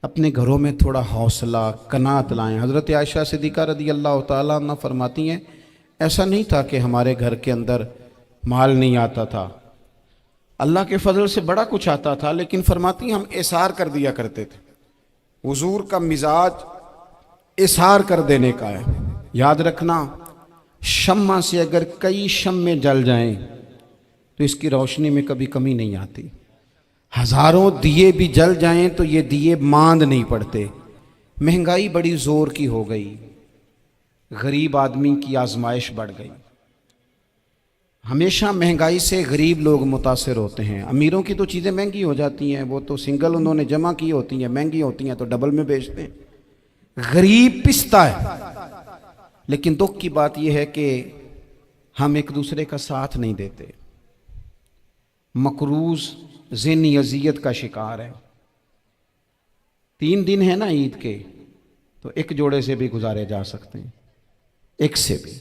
اپنے گھروں میں تھوڑا حوصلہ قناعت لائیں۔ حضرت عائشہ صدیقہ رضی اللہ تعالیٰ عنہ فرماتی ہیں ایسا نہیں تھا کہ ہمارے گھر کے اندر مال نہیں آتا تھا، اللہ کے فضل سے بڑا کچھ آتا تھا، لیکن فرماتی ہیں ہم اثار کر دیا کرتے تھے۔ حضور کا مزاج اثار کر دینے کا ہے۔ یاد رکھنا، شمع سے اگر کئی شمع جل جائیں تو اس کی روشنی میں کبھی کمی نہیں آتی، ہزاروں دیے بھی جل جائیں تو یہ دیے ماند نہیں پڑتے۔ مہنگائی بڑی زور کی ہو گئی، غریب آدمی کی آزمائش بڑھ گئی۔ ہمیشہ مہنگائی سے غریب لوگ متاثر ہوتے ہیں۔ امیروں کی تو چیزیں مہنگی ہو جاتی ہیں، وہ تو سنگل انہوں نے جمع کی ہوتی ہیں، مہنگی ہوتی ہیں تو ڈبل میں بیچتے ہیں۔ غریب پستا ہے، لیکن دکھ کی بات یہ ہے کہ ہم ایک دوسرے کا ساتھ نہیں دیتے۔ مقروض ذہنی اذیت کا شکار ہے۔ 3 دن ہے نا عید کے، تو ایک جوڑے سے بھی گزارے جا سکتے ہیں، ایک سے بھی۔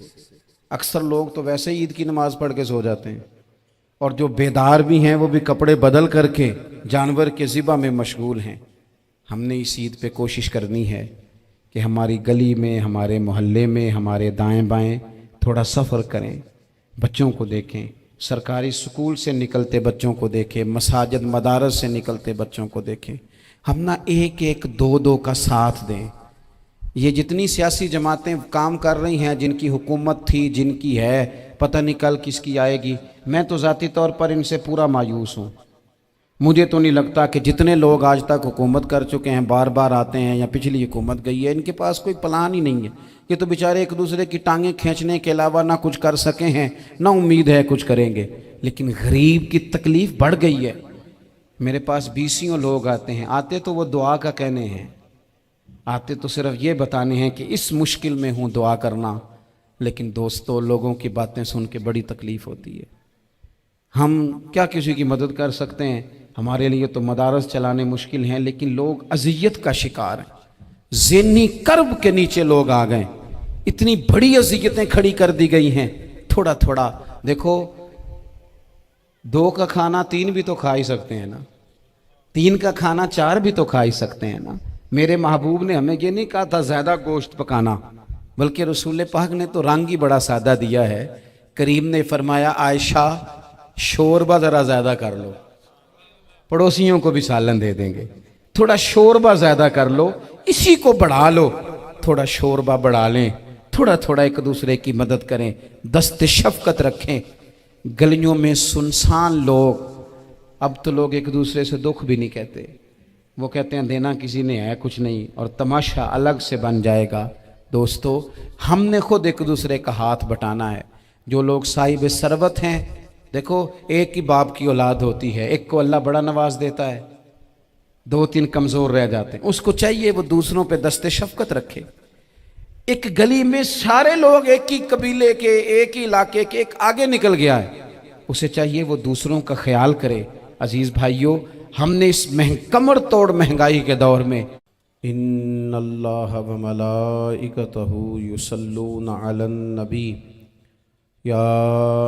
اکثر لوگ تو ویسے ہی عید کی نماز پڑھ کے سو جاتے ہیں، اور جو بیدار بھی ہیں وہ بھی کپڑے بدل کر کے جانور کے ذبح میں مشغول ہیں۔ ہم نے اس عید پہ کوشش کرنی ہے کہ ہماری گلی میں، ہمارے محلے میں، ہمارے دائیں بائیں تھوڑا سفر کریں، بچوں کو دیکھیں، سرکاری سکول سے نکلتے بچوں کو دیکھیں، مساجد مدارس سے نکلتے بچوں کو دیکھیں۔ ہم نہ ایک ایک دو دو کا ساتھ دیں۔ یہ جتنی سیاسی جماعتیں کام کر رہی ہیں، جن کی حکومت تھی، جن کی ہے، پتہ نہیں کل کس کی آئے گی، میں تو ذاتی طور پر ان سے پورا مایوس ہوں۔ مجھے تو نہیں لگتا کہ جتنے لوگ آج تک حکومت کر چکے ہیں، بار بار آتے ہیں یا پچھلی حکومت گئی ہے، ان کے پاس کوئی پلان ہی نہیں ہے۔ یہ تو بیچارے ایک دوسرے کی ٹانگیں کھینچنے کے علاوہ نہ کچھ کر سکے ہیں، نہ امید ہے کچھ کریں گے۔ لیکن غریب کی تکلیف بڑھ گئی ہے۔ میرے پاس 20 لوگ آتے ہیں، آتے تو وہ دعا کا کہنے ہیں، آتے تو صرف یہ بتانے ہیں کہ اس مشکل میں ہوں، دعا کرنا۔ لیکن دوستو، لوگوں کی باتیں سن کے بڑی تکلیف ہوتی ہے۔ ہم کیا کسی کی مدد کر سکتے ہیں؟ ہمارے لیے تو مدارس چلانے مشکل ہیں، لیکن لوگ اذیت کا شکار ہیں۔ ذہنی کرب کے نیچے لوگ آ گئے، اتنی بڑی اذیتیں کھڑی کر دی گئی ہیں۔ تھوڑا تھوڑا دیکھو، 2 کا کھانا 3 بھی تو کھا ہی سکتے ہیں نا، 3 کا کھانا 4 بھی تو کھا ہی سکتے ہیں نا۔ میرے محبوب نے ہمیں یہ نہیں کہا تھا زیادہ گوشت پکانا، بلکہ رسول پاک نے تو رنگ ہی بڑا سادہ دیا ہے۔ کریم نے فرمایا عائشہ شوربہ ذرا زیادہ کر لو، پڑوسیوں کو بھی سالن دے دیں گے، تھوڑا شوربہ زیادہ کر لو، اسی کو بڑھا لو، تھوڑا شوربہ بڑھا لیں، تھوڑا تھوڑا ایک دوسرے کی مدد کریں، دست شفقت رکھیں۔ گلیوں میں سنسان لوگ، اب تو لوگ ایک دوسرے سے دکھ بھی نہیں کہتے، وہ کہتے ہیں دینا کسی نے ہے کچھ نہیں، اور تماشا الگ سے بن جائے گا۔ دوستو، ہم نے خود ایک دوسرے کا ہاتھ بٹانا ہے۔ جو لوگ صاحب ثروت ہیں، دیکھو ایک ہی باپ کی اولاد ہوتی ہے، ایک کو اللہ بڑا نواز دیتا ہے، 2-3 کمزور رہ جاتے ہیں، اس کو چاہیے وہ دوسروں پہ دست شفقت رکھے۔ ایک گلی میں سارے لوگ ایک ہی قبیلے کے، ایک ہی علاقے کے، ایک آگے نکل گیا ہے، اسے چاہیے وہ دوسروں کا خیال کرے۔ عزیز بھائیوں، ہم نے اس کمر توڑ مہنگائی کے دور میں ان اللہ وملائکتہ یصلون علی النبی یا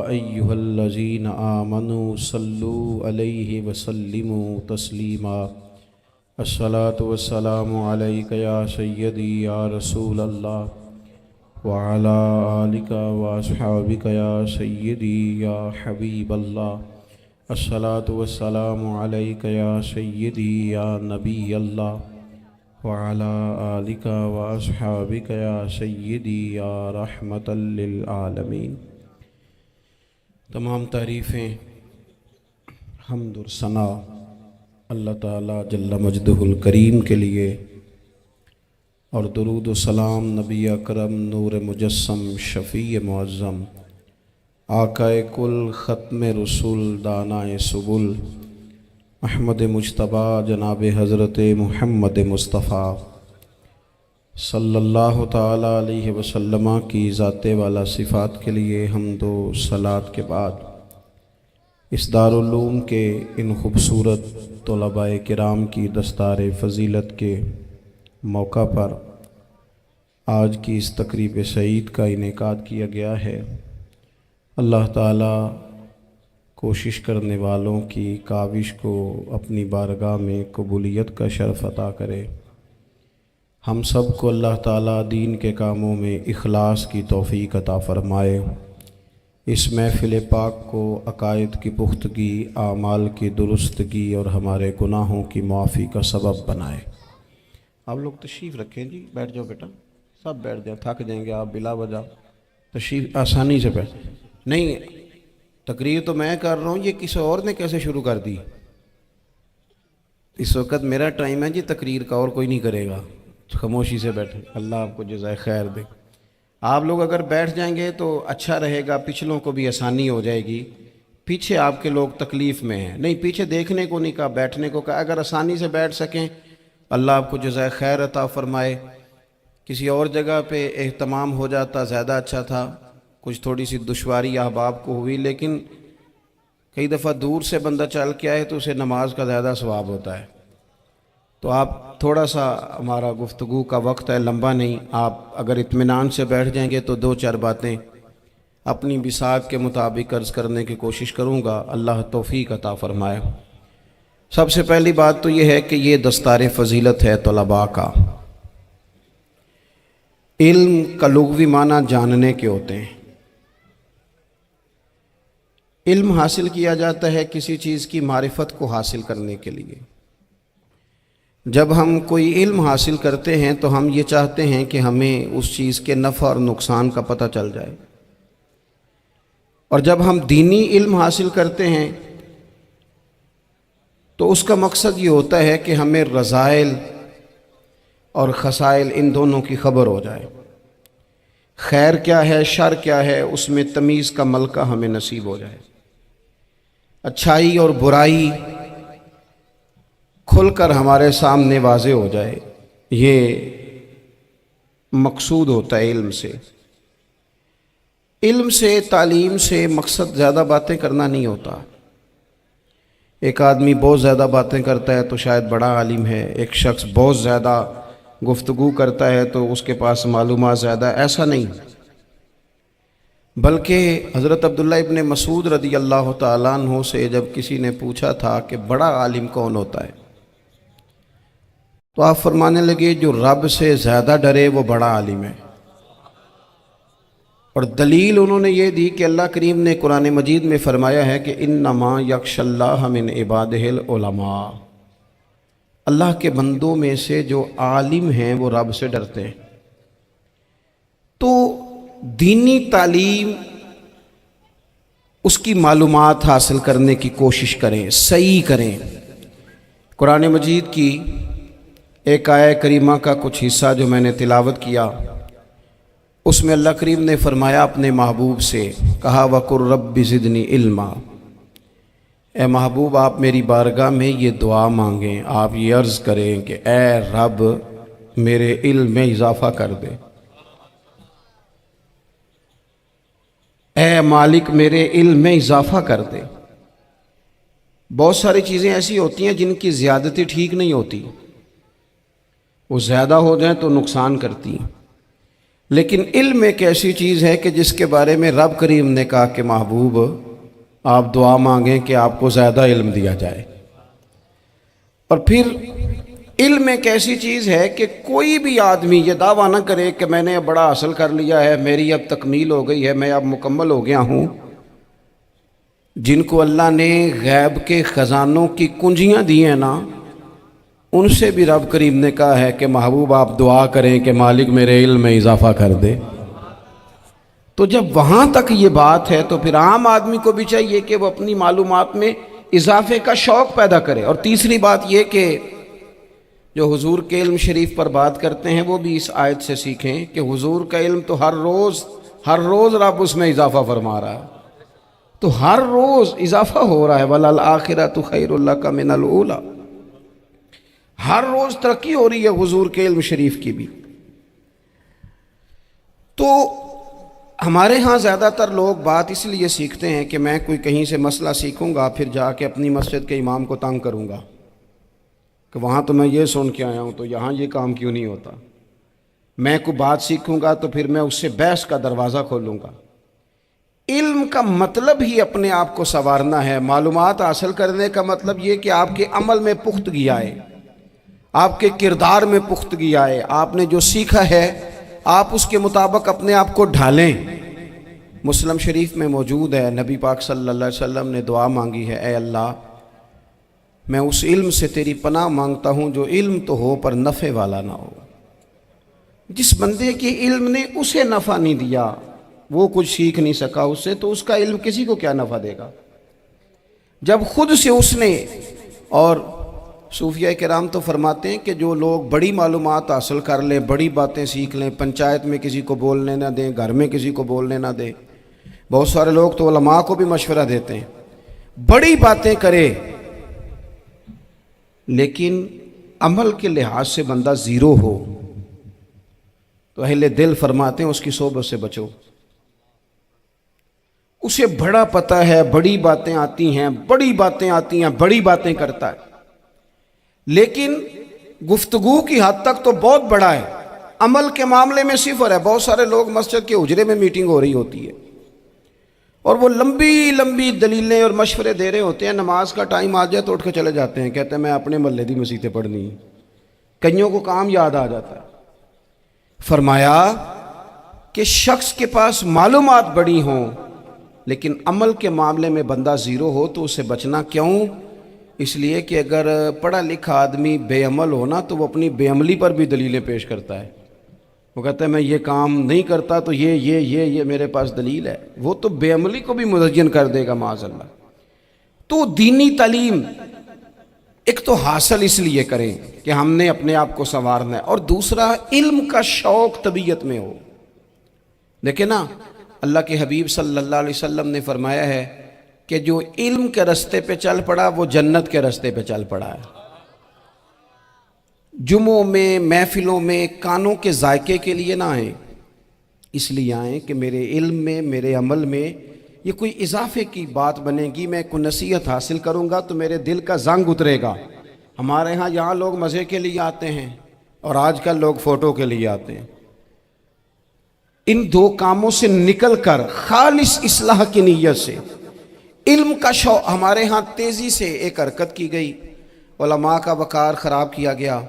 ایہا الذین آمنوا صلوا علیہ وسلموا تسلیما۔ الصلاۃ والسلام علیک یا سیدی یا رسول اللہ وعلی آلک واصحابک یا سیدی یا حبیب اللہ۔ الصلاۃ والسلام علیک یا سیدی یا نبی اللہ وعلی آلک واصحابک یا سیدی یا رحمۃ للعالمین۔ تمام تعریفیں، حمد و ثنا اللہ تعالیٰ جل مجدہ الکریم کے لیے، اور درود و سلام نبی اکرم نور مجسم شفیع معظم آقا کل ختم رسول دانائے سبل احمد مجتبیٰ جناب حضرت محمد مصطفیٰ صلی اللہ تعالیٰ علیہ وسلم کی ذات والا صفات کے لیے حمد و صلات کے بعد، اس دارالعلوم کے ان خوبصورت طلباء کرام کی دستار فضیلت کے موقع پر آج کی اس تقریب سعید کا انعقاد کیا گیا ہے۔ اللہ تعالیٰ کوشش کرنے والوں کی کاوش کو اپنی بارگاہ میں قبولیت کا شرف عطا کرے۔ ہم سب کو اللہ تعالیٰ دین کے کاموں میں اخلاص کی توفیق عطا فرمائے۔ اس محفل پاک کو عقائد کی پختگی، اعمال کی درستگی اور ہمارے گناہوں کی معافی کا سبب بنائے۔ آپ لوگ تشریف رکھیں جی، بیٹھ جاؤ بیٹا، سب بیٹھ جائیں، تھک جائیں گے آپ بلا وجہ، تشریف آسانی سے بیٹھ۔ نہیں، تقریر تو میں کر رہا ہوں، یہ کسی اور نے کیسے شروع کر دی؟ اس وقت میرا ٹائم ہے جی تقریر کا، اور کوئی نہیں کرے گا، خاموشی سے بیٹھیں، اللہ آپ کو جزائے خیر دے۔ آپ لوگ اگر بیٹھ جائیں گے تو اچھا رہے گا، پچھلوں کو بھی آسانی ہو جائے گی۔ پیچھے آپ کے لوگ تکلیف میں ہیں، نہیں پیچھے دیکھنے کو نہیں کہا، بیٹھنے کو کہا، اگر آسانی سے بیٹھ سکیں اللہ آپ کو جزائے خیر عطا فرمائے۔ کسی اور جگہ پہ اہتمام ہو جاتا زیادہ اچھا تھا، کچھ تھوڑی سی دشواری احباب کو ہوئی، لیکن کئی دفعہ دور سے بندہ چل کے آئے تو اسے نماز کا زیادہ ثواب ہوتا ہے۔ تو آپ تھوڑا سا، ہمارا گفتگو کا وقت ہے، لمبا نہیں، آپ اگر اطمینان سے بیٹھ جائیں گے تو دو چار باتیں اپنی بساط کے مطابق عرض کرنے کی کوشش کروں گا، اللہ توفیق عطا فرمائے۔ سب سے پہلی بات تو یہ ہے کہ یہ دستار فضیلت ہے طلباء کا۔ علم کا لغوی معنی جاننے کے ہوتے ہیں۔ علم حاصل کیا جاتا ہے کسی چیز کی معرفت کو حاصل کرنے کے لیے۔ جب ہم کوئی علم حاصل کرتے ہیں تو ہم یہ چاہتے ہیں کہ ہمیں اس چیز کے نفع اور نقصان کا پتہ چل جائے، اور جب ہم دینی علم حاصل کرتے ہیں تو اس کا مقصد یہ ہوتا ہے کہ ہمیں رذائل اور خسائل ان دونوں کی خبر ہو جائے، خیر کیا ہے شر کیا ہے اس میں تمیز کا ملکہ ہمیں نصیب ہو جائے، اچھائی اور برائی کھل کر ہمارے سامنے واضح ہو جائے۔ یہ مقصود ہوتا ہے علم سے۔ علم سے، تعلیم سے مقصد زیادہ باتیں کرنا نہیں ہوتا۔ ایک آدمی بہت زیادہ باتیں کرتا ہے تو شاید بڑا عالم ہے، ایک شخص بہت زیادہ گفتگو کرتا ہے تو اس کے پاس معلومات زیادہ، ایسا نہیں، بلکہ حضرت عبداللہ ابن مسعود رضی اللہ تعالیٰ عنہ سے جب کسی نے پوچھا تھا کہ بڑا عالم کون ہوتا ہے، تو آپ فرمانے لگے جو رب سے زیادہ ڈرے وہ بڑا عالم ہے۔ اور دلیل انہوں نے یہ دی کہ اللہ کریم نے قرآن مجید میں فرمایا ہے کہ انما یخشی اللہ من عبادہ العلماء، اللہ کے بندوں میں سے جو عالم ہیں وہ رب سے ڈرتے ہیں۔ تو دینی تعلیم، اس کی معلومات حاصل کرنے کی کوشش کریں، صحیح کریں۔ قرآن مجید کی ایک آیہ کریمہ کا کچھ حصہ جو میں نے تلاوت کیا، اس میں اللہ کریم نے فرمایا اپنے محبوب سے، کہا وَقُلْ رَبِّ زِدْنِی عِلْمًا، اے محبوب آپ میری بارگاہ میں یہ دعا مانگیں، آپ یہ عرض کریں کہ اے رب میرے علم میں اضافہ کر دے، اے مالک میرے علم میں اضافہ کر دے۔ بہت ساری چیزیں ایسی ہوتی ہیں جن کی زیادتی ٹھیک نہیں ہوتی، وہ زیادہ ہو جائیں تو نقصان کرتی ہیں، لیکن علم ایک ایسی چیز ہے کہ جس کے بارے میں رب کریم نے کہا کہ محبوب آپ دعا مانگیں کہ آپ کو زیادہ علم دیا جائے۔ اور پھر علم ایک ایسی چیز ہے کہ کوئی بھی آدمی یہ دعویٰ نہ کرے کہ میں نے اب بڑا حاصل کر لیا ہے، میری اب تکمیل ہو گئی ہے، میں اب مکمل ہو گیا ہوں۔ جن کو اللہ نے غیب کے خزانوں کی کنجیاں دی ہیں نا، ان سے بھی رب کریم نے کہا ہے کہ محبوب آپ دعا کریں کہ مالک میرے علم میں اضافہ کر دے۔ تو جب وہاں تک یہ بات ہے تو پھر عام آدمی کو بھی چاہیے کہ وہ اپنی معلومات میں اضافے کا شوق پیدا کرے۔ اور تیسری بات یہ کہ جو حضور کے علم شریف پر بات کرتے ہیں وہ بھی اس آیت سے سیکھیں کہ حضور کا علم تو ہر روز رب اس میں اضافہ فرما رہا ہے، تو ہر روز اضافہ ہو رہا ہے، وَلَلْآخِرَةُ خَيْرٌ لَكَ مِنَ الْأُولَىٰ، ہر روز ترقی ہو رہی ہے حضور کے علم شریف کی بھی۔ تو ہمارے ہاں زیادہ تر لوگ بات اس لیے سیکھتے ہیں کہ میں کوئی کہیں سے مسئلہ سیکھوں گا پھر جا کے اپنی مسجد کے امام کو تنگ کروں گا کہ وہاں تو میں یہ سن کے آیا ہوں تو یہاں یہ کام کیوں نہیں ہوتا، میں کوئی بات سیکھوں گا تو پھر میں اس سے بحث کا دروازہ کھولوں گا۔ علم کا مطلب ہی اپنے آپ کو سنوارنا ہے. معلومات حاصل کرنے کا مطلب یہ کہ آپ کے عمل میں پختگی آئے, آپ کے کردار میں پختگی آئے, آپ نے جو سیکھا ہے آپ اس کے مطابق اپنے آپ کو ڈھالیں. مسلم شریف میں موجود ہے, نبی پاک صلی اللہ علیہ وسلم نے دعا مانگی ہے, اے اللہ میں اس علم سے تیری پناہ مانگتا ہوں جو علم تو ہو پر نفع والا نہ ہو. جس بندے کے علم نے اسے نفع نہیں دیا, وہ کچھ سیکھ نہیں سکا اس سے, تو اس کا علم کسی کو کیا نفع دے گا. جب خود سے اس نے, اور صوفیہ کرام تو فرماتے ہیں کہ جو لوگ بڑی معلومات حاصل کر لیں, بڑی باتیں سیکھ لیں, پنچایت میں کسی کو بولنے نہ دیں, گھر میں کسی کو بولنے نہ دیں, بہت سارے لوگ تو علماء کو بھی مشورہ دیتے ہیں, بڑی باتیں کرے لیکن عمل کے لحاظ سے بندہ زیرو ہو تو اہل دل فرماتے ہیں اس کی صحبت سے بچو. اسے بڑا پتہ ہے, بڑی باتیں آتی ہیں, بڑی باتیں آتی ہیں, بڑی باتیں کرتا ہے, لیکن گفتگو کی حد تک تو بہت بڑا ہے, عمل کے معاملے میں صفر ہے. بہت سارے لوگ مسجد کے حجرے میں میٹنگ ہو رہی ہوتی ہے اور وہ لمبی لمبی دلیلیں اور مشورے دے رہے ہوتے ہیں, نماز کا ٹائم آ جائے تو اٹھ کے چلے جاتے ہیں, کہتے ہیں میں اپنے محلے دی مسیتیں پڑھنی. کئیوں کو کام یاد آ جاتا ہے. فرمایا کہ شخص کے پاس معلومات بڑی ہوں لیکن عمل کے معاملے میں بندہ زیرو ہو تو اسے بچنا کیوں؟ اس لیے کہ اگر پڑھا لکھا آدمی بے عمل ہونا تو وہ اپنی بے عملی پر بھی دلیلیں پیش کرتا ہے. وہ کہتا ہے میں یہ کام نہیں کرتا تو یہ میرے پاس دلیل ہے. وہ تو بے عملی کو بھی مزین کر دے گا معاذ اللہ. تو دینی تعلیم ایک تو حاصل اس لیے کریں کہ ہم نے اپنے آپ کو سنوارنا ہے, اور دوسرا علم کا شوق طبیعت میں ہو. دیکھیں نا, اللہ کے حبیب صلی اللہ علیہ وسلم نے فرمایا ہے کہ جو علم کے رستے پہ چل پڑا وہ جنت کے رستے پہ چل پڑا ہے. جمعوں میں, محفلوں میں کانوں کے ذائقے کے لیے نہ آئیں, اس لیے آئیں کہ میرے علم میں, میرے عمل میں یہ کوئی اضافے کی بات بنے گی, میں کوئی نصیحت حاصل کروں گا تو میرے دل کا زنگ اترے گا. ہمارے ہاں یہاں لوگ مزے کے لیے آتے ہیں اور آج کل لوگ فوٹو کے لیے آتے ہیں. ان دو کاموں سے نکل کر خالص اصلاح کی نیت سے علم کا شوق, ہمارے ہاں تیزی سے ایک حرکت کی گئی, علماء کا وقار خراب کیا گیا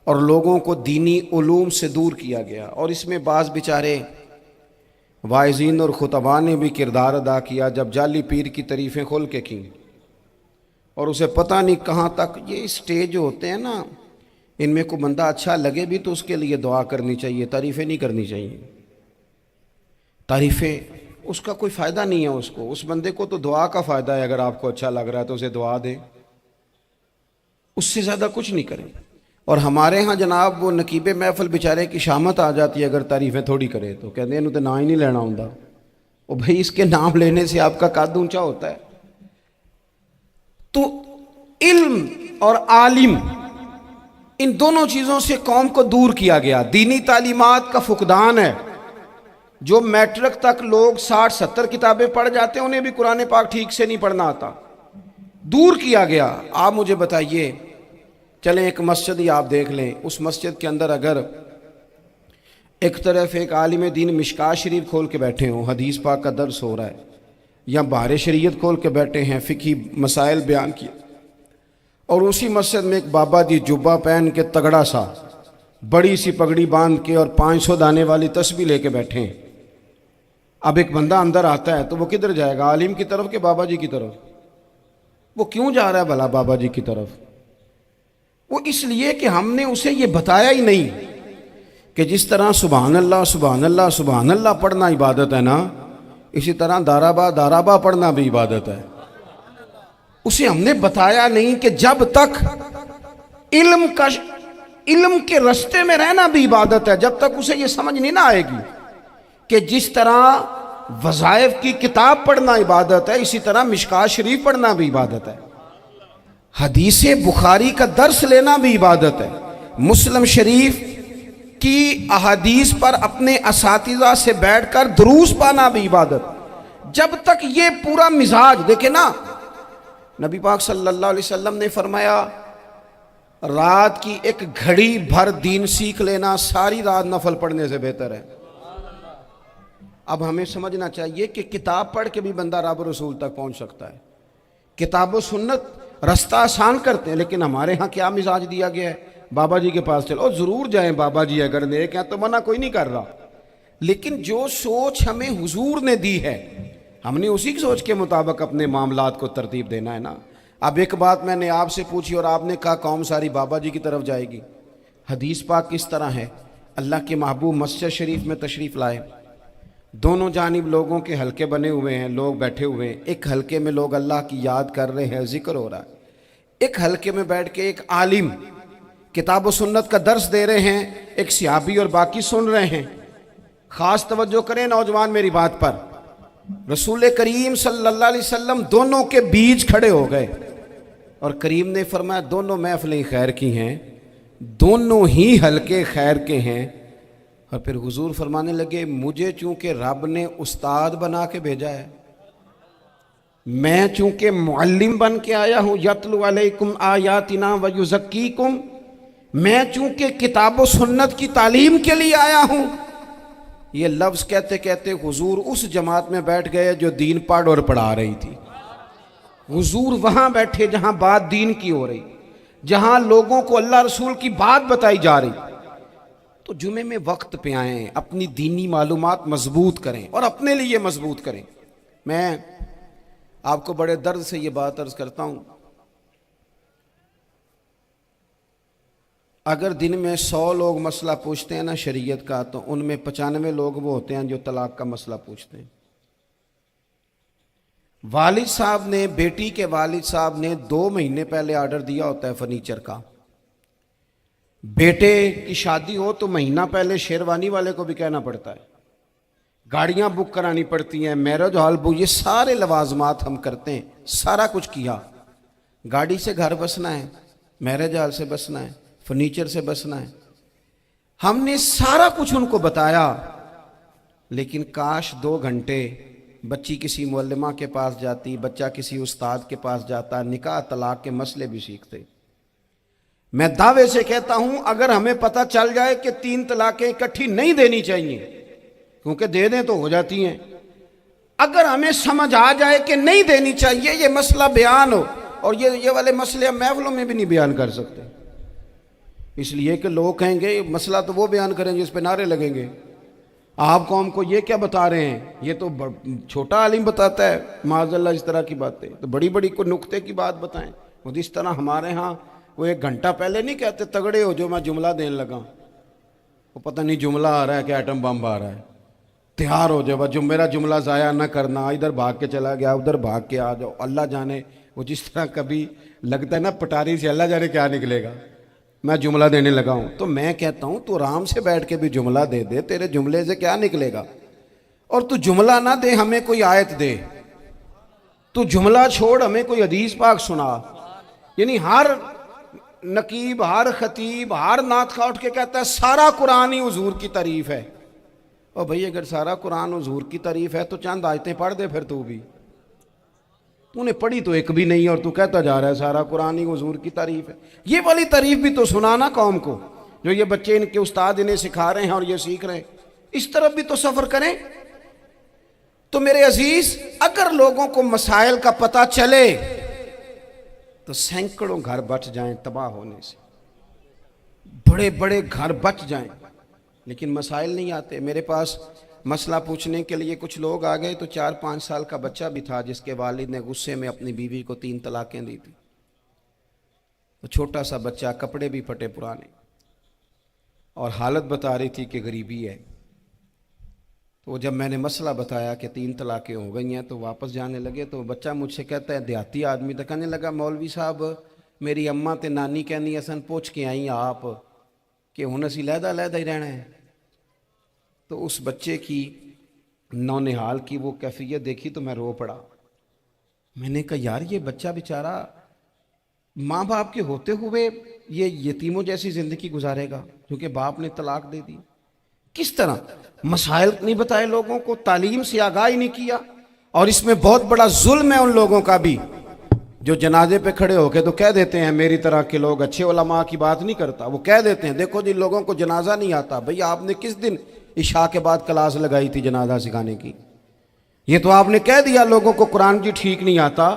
اور لوگوں کو دینی علوم سے دور کیا گیا. اور اس میں بعض بیچارے واعظین اور خطباء نے بھی کردار ادا کیا جب جعلی پیر کی تعریفیں کھول کے کیں, اور اسے پتہ نہیں کہاں تک. یہ اسٹیج ہوتے ہیں نا, ان میں کوئی بندہ اچھا لگے بھی تو اس کے لیے دعا کرنی چاہیے, تعریفیں نہیں کرنی چاہیے. تعریفیں اس کا کوئی فائدہ نہیں ہے اس بندے کو تو دعا کا فائدہ ہے. اگر آپ کو اچھا لگ رہا ہے تو اسے دعا دیں, اس سے زیادہ کچھ نہیں کریں. اور ہمارے ہاں جناب وہ نقیب محفل بیچارے کی شامت آ جاتی ہے اگر تعریفیں تھوڑی کرے تو, کہتے ہیں انہوں تو نام ہی نہیں لینا ہوں. اور بھائی اس کے نام لینے سے آپ کا قد اونچا ہوتا ہے. تو علم اور عالم ان دونوں چیزوں سے قوم کو دور کیا گیا. دینی تعلیمات کا فقدان ہے. جو میٹرک تک لوگ 60-70 کتابیں پڑھ جاتے ہیں انہیں بھی قرآن پاک ٹھیک سے نہیں پڑھنا آتا, دور کیا گیا. آپ مجھے بتائیے, چلیں ایک مسجد ہی آپ دیکھ لیں, اس مسجد کے اندر اگر ایک طرف ایک عالم دین مشکاہ شریف کھول کے بیٹھے ہوں, حدیث پاک کا درس ہو رہا ہے, یا بہار شریعت کھول کے بیٹھے ہیں, فقہی مسائل بیان کیے, اور اسی مسجد میں ایک بابا جی جبہ پہن کے تگڑا سا بڑی سی پگڑی باندھ کے اور 500 دانے والی تسبیح لے کے بیٹھے ہیں. اب ایک بندہ اندر آتا ہے تو وہ کدھر جائے گا, عالم کی طرف کہ بابا جی کی طرف؟ وہ کیوں جا رہا ہے بھلا بابا جی کی طرف؟ وہ اس لیے کہ ہم نے اسے یہ بتایا ہی نہیں کہ جس طرح سبحان اللہ سبحان اللہ سبحان اللہ پڑھنا عبادت ہے نا, اسی طرح دارابا پڑھنا بھی عبادت ہے. اسے ہم نے بتایا نہیں کہ جب تک علم کے رستے میں رہنا بھی عبادت ہے, جب تک اسے یہ سمجھ نہیں نہ آئے گی کہ جس طرح وظائف کی کتاب پڑھنا عبادت ہے اسی طرح مشکاہ شریف پڑھنا بھی عبادت ہے, حدیث بخاری کا درس لینا بھی عبادت ہے, مسلم شریف کی احادیث پر اپنے اساتذہ سے بیٹھ کر دروس پانا بھی عبادت. جب تک یہ پورا مزاج دیکھیں نا, نبی پاک صلی اللہ علیہ وسلم نے فرمایا رات کی ایک گھڑی بھر دین سیکھ لینا ساری رات نفل پڑھنے سے بہتر ہے. اب ہمیں سمجھنا چاہیے کہ کتاب پڑھ کے بھی بندہ رب رسول تک پہنچ سکتا ہے. کتاب و سنت رستہ آسان کرتے ہیں، لیکن ہمارے ہاں کیا مزاج دیا گیا ہے، بابا جی کے پاس چلو، ضرور جائیں بابا جی اگر نیک ہیں تو منع کوئی نہیں کر رہا، لیکن جو سوچ ہمیں حضور نے دی ہے ہم نے اسی سوچ کے مطابق اپنے معاملات کو ترتیب دینا ہے نا. اب ایک بات میں نے آپ سے پوچھی اور آپ نے کہا قوم ساری بابا جی کی طرف جائے گی. حدیث پاک کس طرح ہے؟ اللہ کے محبوب مسجد شریف میں تشریف لائے، دونوں جانب لوگوں کے حلقے بنے ہوئے ہیں، لوگ بیٹھے ہوئے ہیں. ایک حلقے میں لوگ اللہ کی یاد کر رہے ہیں، ذکر ہو رہا ہے. ایک حلقے میں بیٹھ کے ایک عالم کتاب و سنت کا درس دے رہے ہیں، ایک صحابی اور باقی سن رہے ہیں. خاص توجہ کریں نوجوان میری بات پر. رسول کریم صلی اللہ علیہ وسلم دونوں کے بیچ کھڑے ہو گئے اور کریم نے فرمایا دونوں محفلیں خیر کی ہیں، دونوں ہی حلقے خیر کے ہیں. اور پھر حضور فرمانے لگے مجھے چونکہ رب نے استاد بنا کے بھیجا ہے، میں چونکہ معلم بن کے آیا ہوں، یتلو علیکم آیاتنا ویزکیکم، میں چونکہ کتاب و سنت کی تعلیم کے لیے آیا ہوں. یہ لفظ کہتے کہتے حضور اس جماعت میں بیٹھ گئے جو دین پڑھ اور پڑھا رہی تھی. حضور وہاں بیٹھے جہاں بات دین کی ہو رہی، جہاں لوگوں کو اللہ رسول کی بات بتائی جا رہی. تو جمعے میں وقت پہ آئیں، اپنی دینی معلومات مضبوط کریں اور اپنے لیے مضبوط کریں. میں آپ کو بڑے درد سے یہ بات عرض کرتا ہوں، اگر دن میں 100 لوگ مسئلہ پوچھتے ہیں نا شریعت کا، تو ان میں 95 لوگ وہ ہوتے ہیں جو طلاق کا مسئلہ پوچھتے ہیں. والد صاحب نے، بیٹی کے والد صاحب نے 2 مہینے پہلے آرڈر دیا ہوتا ہے فرنیچر کا. بیٹے کی شادی ہو تو مہینہ پہلے شیروانی والے کو بھی کہنا پڑتا ہے، گاڑیاں بک کرانی پڑتی ہیں، میرج ہال بک، یہ سارے لوازمات ہم کرتے ہیں. سارا کچھ کیا، گاڑی سے گھر بسنا ہے، میرج ہال سے بسنا ہے، فرنیچر سے بسنا ہے. ہم نے سارا کچھ ان کو بتایا، لیکن کاش 2 گھنٹے بچی کسی معلمہ کے پاس جاتی، بچہ کسی استاد کے پاس جاتا، نکاح طلاق کے مسئلے بھی سیکھتے. میں دعوے سے کہتا ہوں اگر ہمیں پتہ چل جائے کہ 3 طلاقیں اکٹھی نہیں دینی چاہیے، کیونکہ دے دیں تو ہو جاتی ہیں، اگر ہمیں سمجھ آ جائے کہ نہیں دینی چاہیے، یہ مسئلہ بیان ہو، اور یہ والے مسئلے ہم محفلوں میں بھی نہیں بیان کر سکتے، اس لیے کہ لوگ کہیں گے مسئلہ تو وہ بیان کریں جس پہ نعرے لگیں گے. آپ قوم کو یہ کیا بتا رہے ہیں، یہ تو چھوٹا عالم بتاتا ہے معاذ اللہ اس طرح کی باتیں، تو بڑی بڑی کوئی نقطے کی بات بتائیں. وہ اس طرح ہمارے ہاں وہ 1 گھنٹہ پہلے نہیں کہتے تگڑے ہو جو میں جملہ دینے لگا، وہ پتہ نہیں جملہ آ رہا ہے کہ ایٹم بم آ رہا ہے، تیار ہو جاؤ، جو میرا جملہ ضائع نہ کرنا، ادھر بھاگ کے چلا گیا ادھر بھاگ کے آ جاؤ. اللہ جانے وہ جس طرح کبھی لگتا ہے نا پٹاری سے، اللہ جانے کیا نکلے گا. میں جملہ دینے لگا ہوں تو میں کہتا ہوں تو آرام سے بیٹھ کے بھی جملہ دے دے، تیرے جملے سے کیا نکلے گا. اور تو جملہ نہ دے، ہمیں کوئی آیت دے، تو جملہ چھوڑ ہمیں کوئی حدیث پاک سنا. یعنی ہر نقیب، ہر خطیب، ہر نعت خواہ اٹھ کے کہتا ہے سارا قرآن ہی حضور کی تعریف ہے. اور بھئی اگر سارا قرآن حضور کی تعریف ہے تو چند آیتیں پڑھ دے پھر. تو نے پڑھی تو ایک بھی نہیں اور تو کہتا جا رہا ہے سارا قرآن ہی حضور کی تعریف ہے. یہ والی تعریف بھی تو سنانا قوم کو، جو یہ بچے ان کے استاد انہیں سکھا رہے ہیں اور یہ سیکھ رہے ہیں، اس طرف بھی تو سفر کریں. تو میرے عزیز اگر لوگوں کو مسائل کا پتہ چلے تو سینکڑوں گھر بچ جائیں تباہ ہونے سے، بڑے بڑے گھر بچ جائیں. لیکن مسائل نہیں آتے. میرے پاس مسئلہ پوچھنے کے لیے کچھ لوگ آ گئے تو 4-5 سال کا بچہ بھی تھا جس کے والد نے غصے میں اپنی بیوی کو 3 طلاقیں دی تھی. تو چھوٹا سا بچہ، کپڑے بھی پھٹے پرانے، اور حالت بتا رہی تھی کہ غریبی ہے. تو جب میں نے مسئلہ بتایا کہ 3 طلاقیں ہو گئی ہیں تو واپس جانے لگے. تو بچہ مجھ سے کہتا ہے، دیہاتی آدمی تو کہنے لگا مولوی صاحب میری اماں تے نانی کہنی اسن پوچھ کے آئی آپ کہ ہن اسی علیحدہ ہی رہنا ہے. تو اس بچے کی نونہال کی وہ کیفیت دیکھی تو میں رو پڑا. میں نے کہا یار یہ بچہ بیچارہ ماں باپ کے ہوتے ہوئے یہ یتیموں جیسی زندگی گزارے گا کیونکہ باپ نے طلاق دے دی. کس طرح مسائل نہیں بتائے لوگوں کو، تعلیم سے آگاہی نہیں کیا. اور اس میں بہت بڑا ظلم ہے ان لوگوں کا بھی جو جنازے پہ کھڑے ہو کے تو کہہ دیتے ہیں میری طرح کے لوگ، اچھے علماء کی بات نہیں کرتا، وہ کہہ دیتے ہیں دیکھو جن لوگوں کو جنازہ نہیں آتا، بھئی آپ نے کس دن عشاء کے بعد کلاس لگائی تھی جنازہ سکھانے کی؟ یہ تو آپ نے کہہ دیا لوگوں کو قرآن کی ٹھیک نہیں آتا،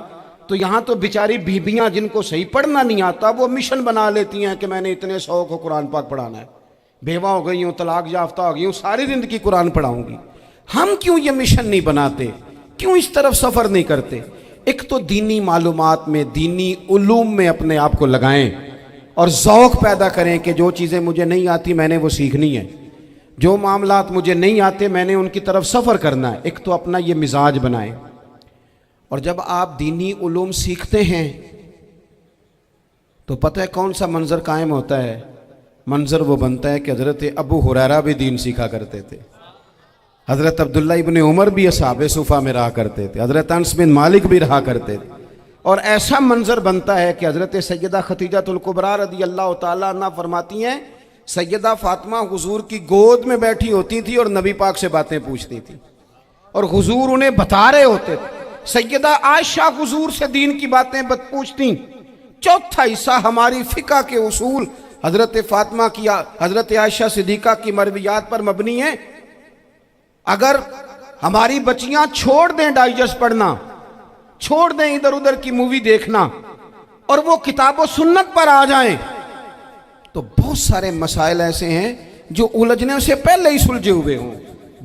تو یہاں تو بیچاری بیبیاں جن کو صحیح پڑھنا نہیں آتا وہ مشن بنا لیتی ہیں کہ میں نے اتنے 100 کو قرآن پاک پڑھانا ہے، بیوہ ہو گئی ہوں، طلاق یافتہ ہو گئی ہوں، ساری زندگی قرآن پڑھاؤں گی۔ ہم کیوں یہ مشن نہیں بناتے؟ کیوں اس طرف سفر نہیں کرتے؟ ایک تو دینی معلومات میں، دینی علوم میں اپنے آپ کو لگائیں اور ذوق پیدا کریں کہ جو چیزیں مجھے نہیں آتی میں نے وہ سیکھنی ہے، جو معاملات مجھے نہیں آتے میں نے ان کی طرف سفر کرنا ہے۔ ایک تو اپنا یہ مزاج بنائیں، اور جب آپ دینی علوم سیکھتے ہیں تو پتہ ہے کون سا منظر قائم ہوتا ہے؟ منظر وہ بنتا ہے کہ حضرت ابو ہریرہ بھی دین سیکھا کرتے تھے، حضرت عبداللہ ابن عمر بھی اصحاب صفہ میں رہا کرتے تھے، حضرت انس بن مالک بھی رہا کرتے تھے، اور ایسا منظر بنتا ہے کہ حضرت سیدہ خدیجہ الکبریٰ رضی اللہ تعالیٰ عنہ فرماتی ہیں سیدہ فاطمہ حضور کی گود میں بیٹھی ہوتی تھی اور نبی پاک سے باتیں پوچھتی تھی اور حضور انہیں بتا رہے ہوتے تھے۔ سیدہ عائشہ حضور سے دین کی باتیں پوچھتی۔ چوتھا حصہ ہماری فقہ کے اصول حضرت فاطمہ کی، حضرت عائشہ صدیقہ کی مرویات پر مبنی ہیں۔ اگر ہماری بچیاں چھوڑ دیں ڈائجسٹ پڑھنا، چھوڑ دیں ادھر ادھر کی مووی دیکھنا، اور وہ کتاب و سنت پر آ جائیں تو بہت سارے مسائل ایسے ہیں جو الجھنے سے پہلے ہی سلجھے ہوئے ہوں۔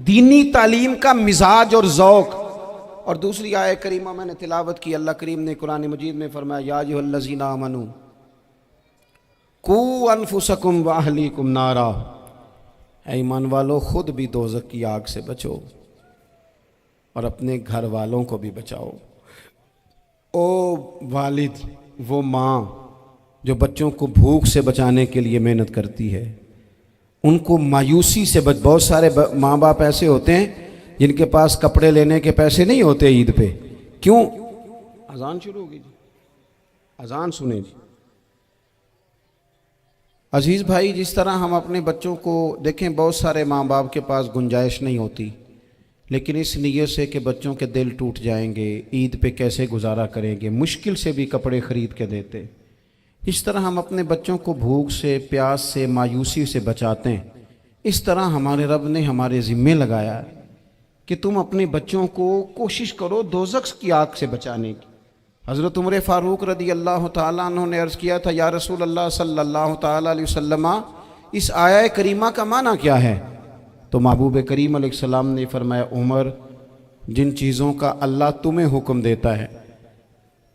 دینی تعلیم کا مزاج اور ذوق۔ اور دوسری آیہ کریمہ میں نے تلاوت کی، اللہ کریم نے قرآن مجید میں فرمایا یا ایھا الذین آمنوا قوا انفسکم واہلیکم نارا، اے ایمان والو خود بھی دوزخ کی آگ سے بچو اور اپنے گھر والوں کو بھی بچاؤ۔ او والد، وہ ماں جو بچوں کو بھوک سے بچانے کے لیے محنت کرتی ہے، ان کو مایوسی سے بہت سارے ماں باپ ایسے ہوتے ہیں جن کے پاس کپڑے لینے کے پیسے نہیں ہوتے عید پہ۔ کیوں؟ اذان شروع ہوگی جی، اذان سنیں جی۔ عزیز بھائی، جس طرح ہم اپنے بچوں کو دیکھیں، بہت سارے ماں باپ کے پاس گنجائش نہیں ہوتی، لیکن اس نیت سے کہ بچوں کے دل ٹوٹ جائیں گے، عید پہ کیسے گزارا کریں گے، مشکل سے بھی کپڑے خرید کے دیتے۔ اس طرح ہم اپنے بچوں کو بھوک سے، پیاس سے، مایوسی سے بچاتے ہیں۔ اس طرح ہمارے رب نے ہمارے ذمے لگایا ہے کہ تم اپنے بچوں کو کوشش کرو دوزخ کی آگ سے بچانے کی۔ حضرت عمر فاروق رضی اللہ تعالیٰ عنہ نے عرض کیا تھا یا رسول اللہ صلی اللہ تعالیٰ علیہ وسلم، اس آیہ کریمہ کا معنی کیا ہے؟ تو محبوب کریم علیہ السلام نے فرمایا عمر، جن چیزوں کا اللہ تمہیں حکم دیتا ہے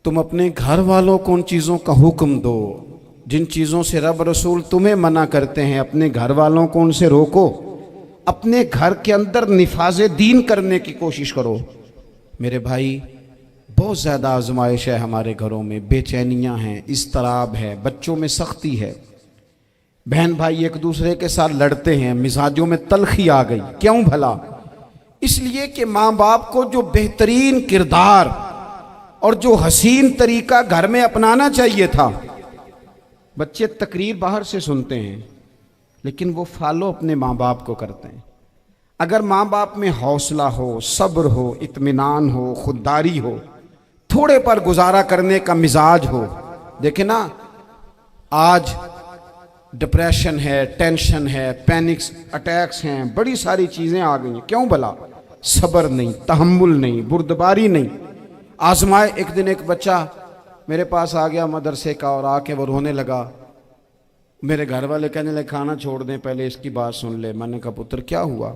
تم اپنے گھر والوں کو ان چیزوں کا حکم دو، جن چیزوں سے رب رسول تمہیں منع کرتے ہیں اپنے گھر والوں کو ان سے روکو، اپنے گھر کے اندر نفاذ دین کرنے کی کوشش کرو۔ میرے بھائی، بہت زیادہ آزمائش ہے ہمارے گھروں میں، بے چینیاں ہیں، اضطراب ہے، بچوں میں سختی ہے، بہن بھائی ایک دوسرے کے ساتھ لڑتے ہیں، مزاجوں میں تلخی آ گئی۔ کیوں بھلا؟ اس لیے کہ ماں باپ کو جو بہترین کردار اور جو حسین طریقہ گھر میں اپنانا چاہیے تھا، بچے تقریر باہر سے سنتے ہیں لیکن وہ فالو اپنے ماں باپ کو کرتے ہیں۔ اگر ماں باپ میں حوصلہ ہو، صبر ہو، اطمینان ہو، خودداری ہو، تھوڑے پر گزارا کرنے کا مزاج ہو۔ دیکھیں نا، آج ڈپریشن ہے، ٹینشن ہے، پینکس اٹیکس ہیں، بڑی ساری چیزیں آ گئی ہیں۔ کیوں بھلا؟ صبر نہیں، تحمل نہیں، بردباری نہیں۔ آزمائے۔ ایک دن ایک بچہ میرے پاس آ گیا مدرسے کا، اور آ کے وہ رونے لگا۔ میرے گھر والے کہنے لگے کھانا چھوڑ دیں، پہلے اس کی بات سن لے۔ میں نے کہا پتر کیا ہوا؟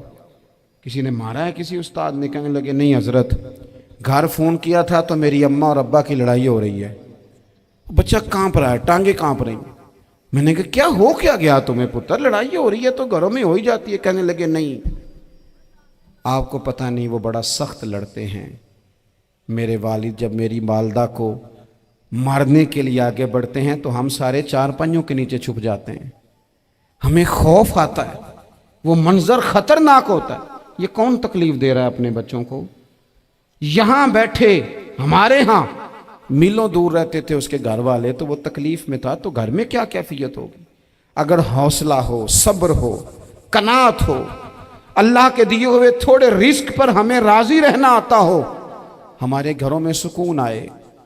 کسی نے مارا ہے کسی استاد نے؟ کہنے لگے نہیں حضرت، گھر فون کیا تھا تو میری اماں اور ابا کی لڑائی ہو رہی ہے۔ بچہ کانپ رہا ہے، ٹانگیں کانپ رہی ہیں۔ میں نے کہا کیا ہو کیا گیا تمہیں پتر؟ لڑائی ہو رہی ہے تو گھروں میں ہو ہی جاتی ہے۔ کہنے لگے نہیں، آپ کو پتہ نہیں، وہ بڑا سخت لڑتے ہیں۔ میرے والد جب میری والدہ کو مارنے کے لیے آگے بڑھتے ہیں تو ہم سارے چارپائیوں کے نیچے چھپ جاتے ہیں، ہمیں خوف آتا ہے، وہ منظر خطرناک ہوتا ہے۔ یہ کون تکلیف دے رہا ہے اپنے بچوں کو؟ یہاں بیٹھے ہمارے ہاں میلوں دور رہتے تھے اس کے گھر والے، تو وہ تکلیف میں تھا، تو گھر میں کیا کیفیت ہوگی؟ اگر حوصلہ ہو، صبر ہو، قناعت ہو، اللہ کے دیے ہوئے تھوڑے رزق پر ہمیں راضی رہنا آتا ہو، ہمارے گھروں میں سکون آئے۔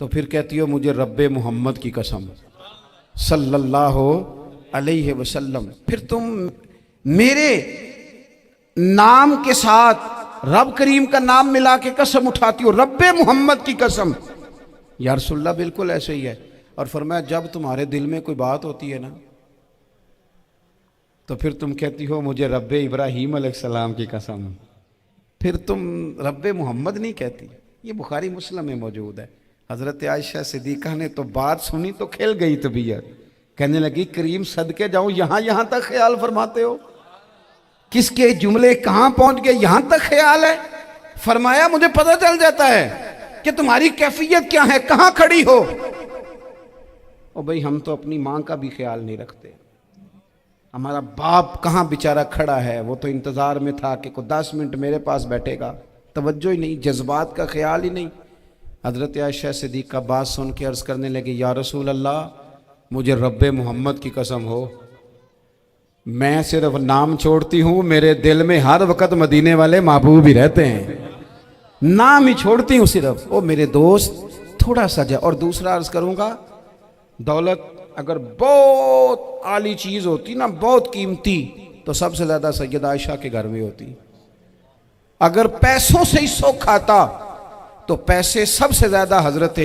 تو پھر کہتی ہو مجھے رب محمد کی قسم صلی اللہ علیہ وسلم. پھر تم میرے نام کے ساتھ رب کریم کا نام ملا کے قسم اٹھاتی ہو رب محمد کی قسم. یا رسول اللہ بالکل ایسے ہی ہے. اور فرمایا جب تمہارے دل میں کوئی بات ہوتی ہے نا تو پھر تم کہتی ہو مجھے رب ابراہیم علیہ السلام کی قسم. پھر تم رب محمد نہیں کہتی. یہ بخاری مسلم میں موجود ہے. حضرت عائشہ صدیقہ نے تو بات سنی تو کھل گئی طبیعت. کہنے لگی کریم صدقے جاؤں یہاں تک خیال فرماتے ہو. کس کے جملے کہاں پہنچ گئے یہاں تک خیال ہے. فرمایا مجھے پتہ چل جاتا ہے کہ تمہاری کیفیت کیا ہے, کہاں کھڑی ہو. او بھئی ہم تو اپنی ماں کا بھی خیال نہیں رکھتے. ہمارا باپ کہاں بیچارہ کھڑا ہے, وہ تو انتظار میں تھا کہ کوئی 10 منٹ میرے پاس بیٹھے گا. توجہ ہی نہیں, جذبات کا خیال ہی نہیں. حضرت عائشہ صدیقہ بات سن کے عرض کرنے لگی یا رسول اللہ مجھے رب محمد کی قسم ہو, میں صرف نام چھوڑتی ہوں, میرے دل میں ہر وقت مدینے والے محبوب ہی رہتے ہیں. نام ہی چھوڑتی ہوں صرف. او میرے دوست تھوڑا سا جا. اور دوسرا عرض کروں گا, دولت اگر بہت عالی چیز ہوتی نا, بہت قیمتی, تو سب سے زیادہ سیدہ عائشہ کے گھر میں ہوتی. اگر پیسوں سے ہی سوکھ آتا تو پیسے سب سے زیادہ حضرت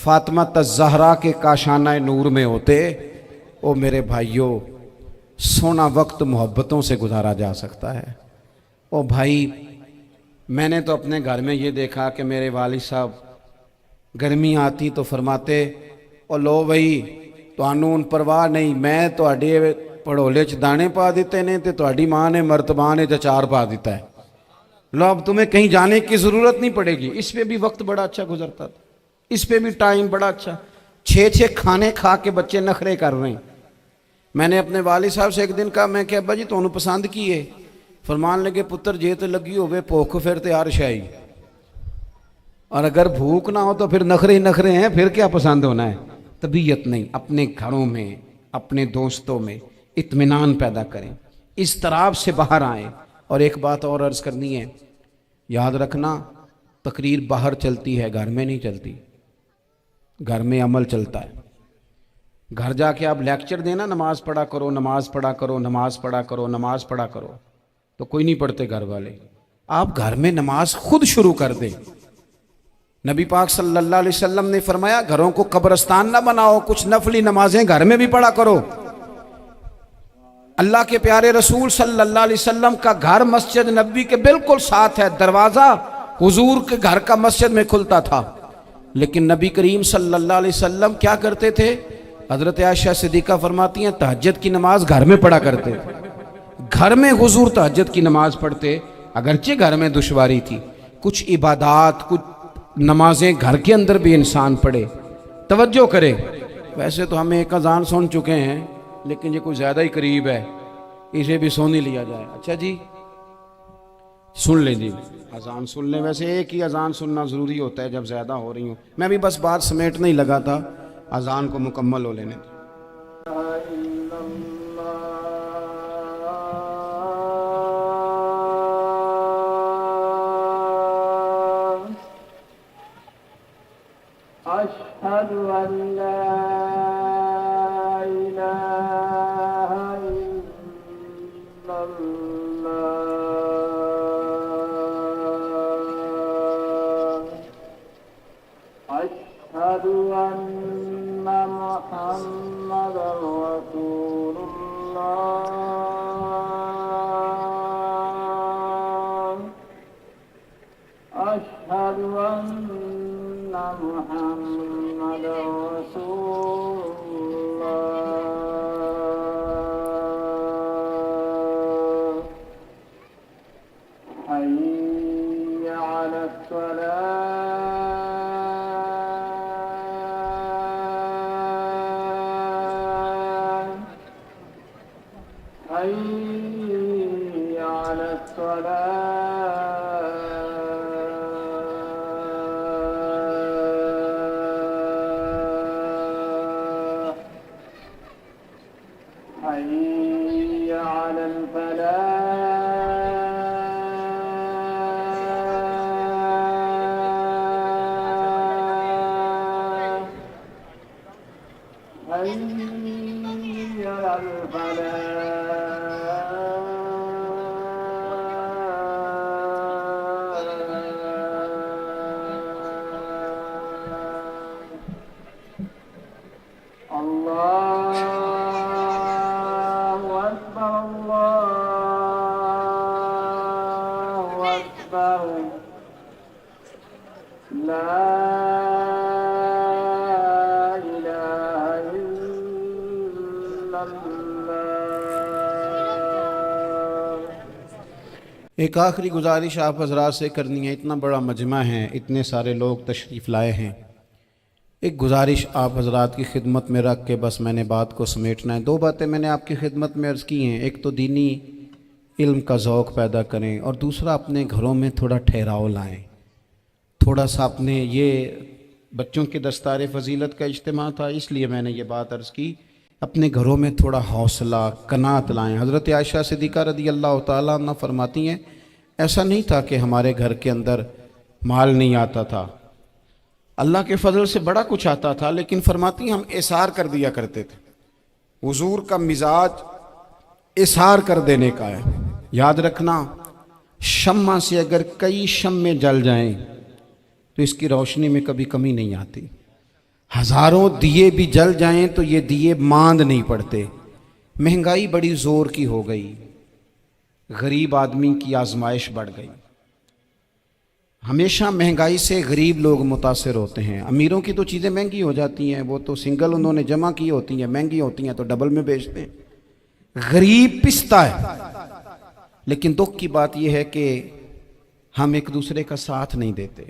فاطمہ الزہرا کے کاشانہ نور میں ہوتے. او میرے بھائیوں, سونا وقت محبتوں سے گزارا جا سکتا ہے. او بھائی, میں نے تو اپنے گھر میں یہ دیکھا کہ میرے والد صاحب گرمی آتی تو فرماتے او لو بھائی تانوں پرواہ نہیں, میں تواڈے پڑھولے چ دانے پا دیتے نے تے تواڈی ماں نے مرتبان چ اچار پا دیتا ہے. لو اب تمہیں کہیں جانے کی ضرورت نہیں پڑے گی. اس پہ بھی وقت بڑا اچھا گزرتا تھا, اس پہ بھی ٹائم بڑا اچھا. 6 کھانے کھا کے بچے نخرے کر رہے ہیں. میں نے اپنے والد صاحب سے ایک دن کہا, میں کہ ابا جی تانوں پسند کی ہے؟ فرمان لگے پتر جے تے لگی ہوئے بھوک پھر تے ہر شے, اور اگر بھوک نہ ہو تو پھر نخرے ہی نخرے ہیں, پھر کیا پسند ہونا ہے. طبیعت نہیں. اپنے گھروں میں اپنے دوستوں میں اطمینان پیدا کریں, اضطراب سے باہر آئیں. اور ایک بات اور عرض کرنی ہے, یاد رکھنا تقریر باہر چلتی ہے, گھر میں نہیں چلتی. گھر میں عمل چلتا ہے. گھر جا کے آپ لیکچر دینا نماز پڑھا کرو, نماز پڑھا کرو, نماز پڑھا کرو, نماز پڑھا کرو, تو کوئی نہیں پڑھتے گھر والے. آپ گھر میں نماز خود شروع کر دیں. نبی پاک صلی اللہ علیہ وسلم نے فرمایا گھروں کو قبرستان نہ بناؤ, کچھ نفلی نمازیں گھر میں بھی پڑھا کرو. اللہ کے پیارے رسول صلی اللہ علیہ وسلم کا گھر مسجد نبوی کے بالکل ساتھ ہے. دروازہ حضور کے گھر کا مسجد میں کھلتا تھا. لیکن نبی کریم صلی اللہ علیہ وسلم کیا کرتے تھے؟ حضرت عائشہ صدیقہ فرماتی ہیں تہجد کی نماز گھر میں پڑھا کرتے تھے. گھر میں حضور تہجد کی نماز پڑھتے. اگرچہ گھر میں دشواری تھی, کچھ عبادات کچھ نمازیں گھر کے اندر بھی انسان پڑھے. توجہ کرے. ویسے تو ہم ایک اذان سن چکے ہیں, لیکن یہ کوئی زیادہ ہی قریب ہے, اسے بھی سن ہی لیا جائے. اچھا جی سن لیں جی, اذان سن لیں. ویسے ایک ہی اذان سننا ضروری ہوتا ہے جب زیادہ ہو رہی ہوں. میں بھی بس بات سمیٹنے ہی لگا تھا, اذان کو مکمل ہو لینے. أشهد أن لا إله إلا الله أشهد أن محمدا رسول الله أشهد أن محمد رسول الله حي على الصلاة حي على الصلاة حي على الفلاح أكبر لا إله إلا الله. ایک آخری گزارش آپ حضرات سے کرنی ہے. اتنا بڑا مجمع ہے, اتنے سارے لوگ تشریف لائے ہیں. ایک گزارش آپ حضرات کی خدمت میں رکھ کے بس میں نے بات کو سمیٹنا ہے. دو باتیں میں نے آپ کی خدمت میں عرض کی ہیں. ایک تو دینی علم کا ذوق پیدا کریں, اور دوسرا اپنے گھروں میں تھوڑا ٹھہراؤ لائیں. تھوڑا سا اپنے, یہ بچوں کے دستار فضیلت کا اجتماع تھا اس لیے میں نے یہ بات عرض کی, اپنے گھروں میں تھوڑا حوصلہ قناعت لائیں. حضرت عائشہ صدیقہ رضی اللہ تعالیٰ عنہ فرماتی ہیں ایسا نہیں تھا کہ ہمارے گھر کے اندر مال نہیں آتا تھا, اللہ کے فضل سے بڑا کچھ آتا تھا, لیکن فرماتی ہیں ہم اثار کر دیا کرتے تھے. حضور کا مزاج اثار کر دینے کا ہے. یاد رکھنا, شمع سے اگر کئی شمع جل جائیں تو اس کی روشنی میں کبھی کمی نہیں آتی. ہزاروں دیے بھی جل جائیں تو یہ دیے ماند نہیں پڑتے. مہنگائی بڑی زور کی ہو گئی, غریب آدمی کی آزمائش بڑھ گئی. ہمیشہ مہنگائی سے غریب لوگ متاثر ہوتے ہیں. امیروں کی تو چیزیں مہنگی ہو جاتی ہیں, وہ تو سنگل انہوں نے جمع کی ہوتی ہیں, مہنگی ہوتی ہیں تو ڈبل میں بیچتے ہیں. غریب پستا ہے. لیکن دکھ کی بات یہ ہے کہ ہم ایک دوسرے کا ساتھ نہیں دیتے.